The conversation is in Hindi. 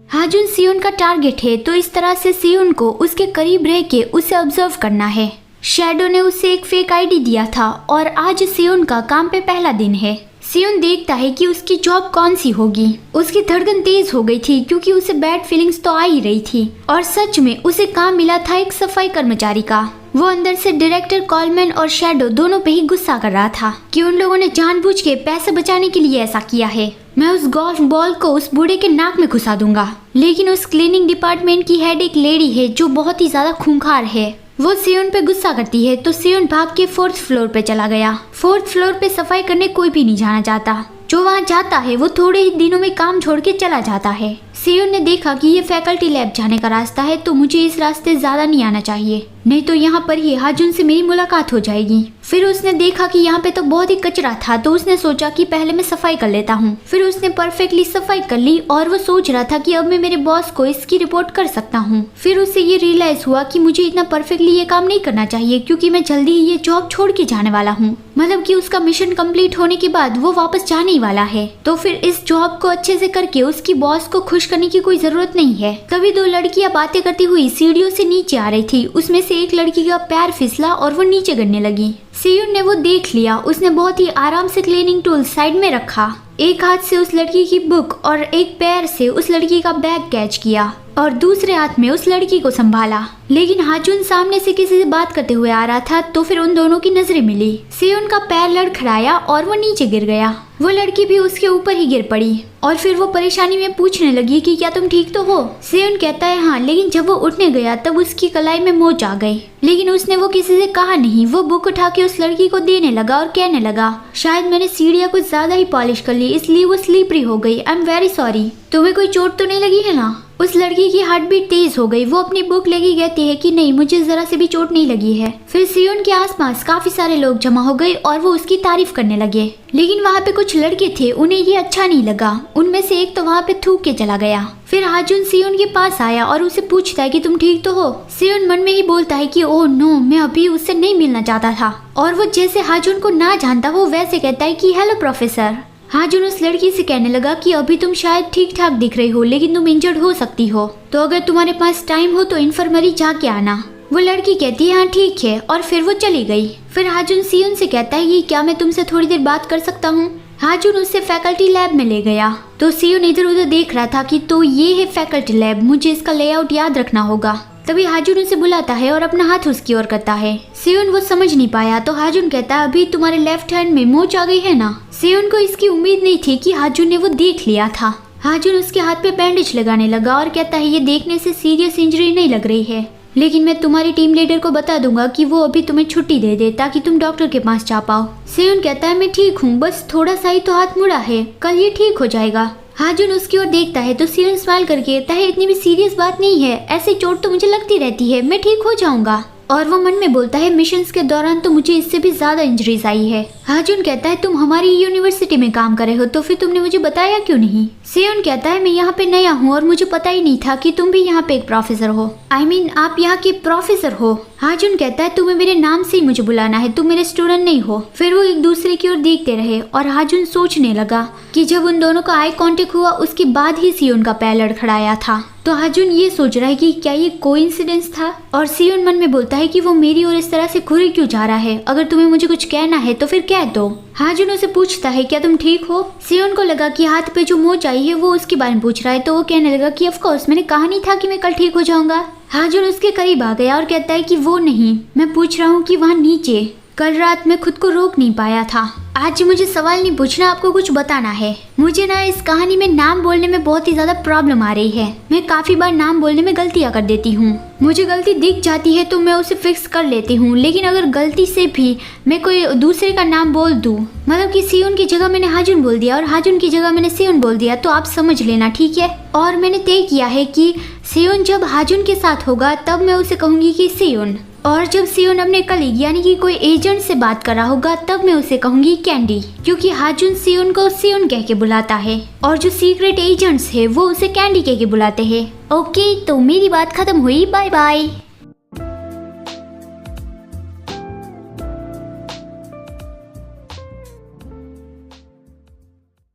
हाजुन सियोन का टारगेट है, तो इस तरह से सियोन को उसके करीब रह के उसे ऑब्जर्व करना है। शैडो ने उसे एक फेक आईडी दिया था और आज सियोन का काम पे पहला दिन है। सियोन देखता है कि उसकी जॉब कौन सी होगी। उसकी धड़कन तेज हो गई थी क्योंकि उसे बैड फीलिंग्स तो आ ही रही थी और सच में उसे काम मिला था एक सफाई कर्मचारी का। वो अंदर से डायरेक्टर कॉलमैन और शैडो दोनों पे ही गुस्सा कर रहा था कि उन लोगों ने जानबूझ के पैसे बचाने के लिए ऐसा किया है। मैं उस गोल्फ बॉल को उस बूढ़े के नाक में घुसा दूंगा। लेकिन उस क्लीनिंग डिपार्टमेंट की हेड एक लेडी है जो बहुत ही ज्यादा खूंखार है। वो सियोन पे गुस्सा करती है तो सियोन भाग के 4th फ्लोर पे चला गया। 4th फ्लोर पे सफाई करने कोई भी नहीं जाना चाहता। जो वहाँ जाता है वो थोड़े ही दिनों में काम छोड़ के चला जाता है। सियोन ने देखा कि ये फैकल्टी लैब जाने का रास्ता है, तो मुझे इस रास्ते ज्यादा नहीं आना चाहिए, नहीं तो यहाँ पर ही हाजुन से मेरी मुलाकात हो जाएगी। फिर उसने देखा कि यहाँ पे तो बहुत ही कचरा था, तो उसने सोचा कि पहले मैं सफाई कर लेता हूँ। फिर उसने परफेक्टली सफाई कर ली और वो सोच रहा था कि अब मैं मेरे बॉस को इसकी रिपोर्ट कर सकता हूँ। फिर उसे ये रियलाइज हुआ कि मुझे इतना परफेक्टली ये काम नहीं करना चाहिए क्योंकि मैं जल्दी ही ये जॉब छोड़ के जाने वाला हूँ। मतलब कि उसका मिशन कंप्लीट होने के बाद वो वापस जाने ही वाला है, तो फिर इस जॉब को अच्छे से करके उसकी बॉस को खुश करने की कोई जरूरत नहीं है। तभी 2 लड़कियां बातें करती हुई सीढ़ियों से नीचे आ रही थी। उसमें से एक लड़की का पैर फिसला और वो नीचे गिरने लगी। सियोन ने वो देख लिया। उसने बहुत ही आराम से क्लीनिंग टूल साइड में रखा, एक हाथ से उस लड़की की बुक और एक पैर से उस लड़की का बैग कैच किया और दूसरे हाथ में उस लड़की को संभाला। लेकिन हाजुन सामने से किसी से बात करते हुए आ रहा था, तो फिर उन दोनों की नजरें मिली। सियोन का पैर लड़खड़ाया और वो नीचे गिर गया। वो लड़की भी उसके ऊपर ही गिर पड़ी और फिर वो परेशानी में पूछने लगी कि क्या तुम ठीक तो हो। सियोन कहता है हाँ, लेकिन जब वो उठने गया तब उसकी कलाई में मोच आ गई। लेकिन उसने वो किसी से कहा नहीं। वो बुक उठा के उस लड़की को देने लगा और कहने लगा, शायद मैंने सीढ़ियाँ कुछ ज्यादा ही पॉलिश कर ली, इसलिए वो स्लीपरी हो गई। I am very sorry. तुम्हें कोई चोट तो नहीं लगी है ना? उस लड़की की हार्ट बीट तेज हो गई। वो अपनी बुक लेके कहती है कि नहीं, मुझे जरा से भी चोट नहीं लगी है। फिर सियोन के आसपास काफी सारे लोग जमा हो गए और वो उसकी तारीफ करने लगे। लेकिन वहाँ पे कुछ लड़के थे, उन्हें ये अच्छा नहीं लगा। उनमें से एक तो वहाँ पे थूक के चला गया। फिर हाजुन सियोन के पास आया और उसे पूछता है कि तुम ठीक तो हो। सियोन मन में ही बोलता है कि ओह नो, मैं अभी उससे नहीं मिलना चाहता था। और वो जैसे हाजुन को ना जानता हो वैसे कहता है कि हेलो प्रोफेसर। हाजुन उस लड़की से कहने लगा कि अभी तुम शायद ठीक ठाक दिख रही हो, लेकिन तुम इंजर्ड हो सकती हो, तो अगर तुम्हारे पास टाइम हो तो इन्फर्मरी जाके आना। वो लड़की कहती है हाँ ठीक है, और फिर वो चली गई। फिर हाजुन सियोन से कहता है कि क्या मैं तुमसे थोड़ी देर बात कर सकता हूँ। हाजुन उससे फैकल्टी लैब में ले गया, तो सियोन इधर उधर देख रहा था कि तो ये है फैकल्टी लैब, मुझे इसका लेआउट याद रखना होगा। तभी हाजुन उसे बुलाता है और अपना हाथ उसकी ओर करता है। सियोन वो समझ नहीं पाया, तो हाजुन कहता है अभी तुम्हारे लेफ्ट हैंड में मोच आ गई है ना। सियोन को इसकी उम्मीद नहीं थी कि हाजुन ने वो देख लिया था। हाजुन उसके हाथ पे बैंडेज लगाने लगा और कहता है ये देखने से सीरियस इंजरी नहीं लग रही है, लेकिन मैं तुम्हारी टीम लीडर को बता दूंगा कि वो अभी तुम्हें छुट्टी दे दे ताकि तुम डॉक्टर के पास जा पाओ। सियोन कहता है मैं ठीक हूँ, बस थोड़ा सा ही तो हाथ मुड़ा है, कल ये ठीक हो जाएगा। हाजुन उसकी ओर देखता है तो सियोन स्माइल करके कहता है इतनी भी सीरियस बात नहीं है, ऐसे चोट तो मुझे लगती रहती है, मैं ठीक हो जाऊंगा। और वो मन में बोलता है मिशंस के दौरान तो मुझे इससे भी ज्यादा इंजरीज आई है। हाजुन कहता है तुम हमारी यूनिवर्सिटी में काम कर रहे हो, तो फिर तुमने मुझे बताया क्यों नहीं। सियोन कहता है मैं यहाँ पे नया हूँ और मुझे पता ही नहीं था कि तुम भी यहाँ पे एक प्रोफेसर हो। I mean, आप यहाँ के प्रोफेसर हो। हाजुन कहता है तुम्हें मेरे नाम से ही मुझे बुलाना है, तुम मेरे स्टूडेंट नहीं हो। फिर वो एक दूसरे की ओर देखते रहे और हाजुन सोचने लगा कि जब उन दोनों का आई कांटेक्ट हुआ उसके बाद ही सियोन का पैर लड़खड़ाया था। तो हाजुन ये सोच रहा है कि क्या ये कोइंसिडेंस था। और सियोन मन में बोलता है कि वो मेरी ओर इस तरह से घूरे क्यों जा रहा है, अगर तुम्हें मुझे कुछ कहना है तो फिर कह दो। हाजुन उसे पूछता है क्या तुम ठीक हो। सियोन को लगा कि हाथ पे जो मोच आई है वो उसके बारे में पूछ रहा है, तो वो कहने लगा कि ऑफ कोर्स मैंने कहा नहीं था कि मैं कल ठीक हो जाऊंगा। हाजुन उसके करीब आ गया और कहता है कि वो नहीं, मैं पूछ रहा हूँ कि वहाँ नीचे कल रात मैं खुद को रोक नहीं पाया था। आज मुझे सवाल नहीं पूछना, आपको कुछ बताना है। मुझे ना इस कहानी में नाम बोलने में बहुत ही ज्यादा प्रॉब्लम आ रही है। मैं काफी बार नाम बोलने में गलतियां कर देती हूँ। मुझे गलती दिख जाती है तो मैं उसे फिक्स कर लेती हूँ, लेकिन अगर गलती से भी मैं कोई दूसरे का नाम बोल दूँ, मतलब कि सियोन की जगह मैंने हाजुन बोल दिया और हाजुन की जगह मैंने सियोन बोल दिया, तो आप समझ लेना ठीक है। और मैंने तय किया है कि सियोन जब हाजुन के साथ होगा तब मैं उसे कहूँगी कि सियोन, और जब सियोन अपने कलीग यानी कि कोई एजेंट से बात कर रहा होगा तब मैं उसे कहूंगी कैंडी, क्योंकि हाजुन सियोन को सियोन कह के बुलाता है और जो सीक्रेट एजेंट्स है वो उसे कैंडी कह के बुलाते हैं। ओके, तो मेरी बात खत्म हुई, बाय बाय।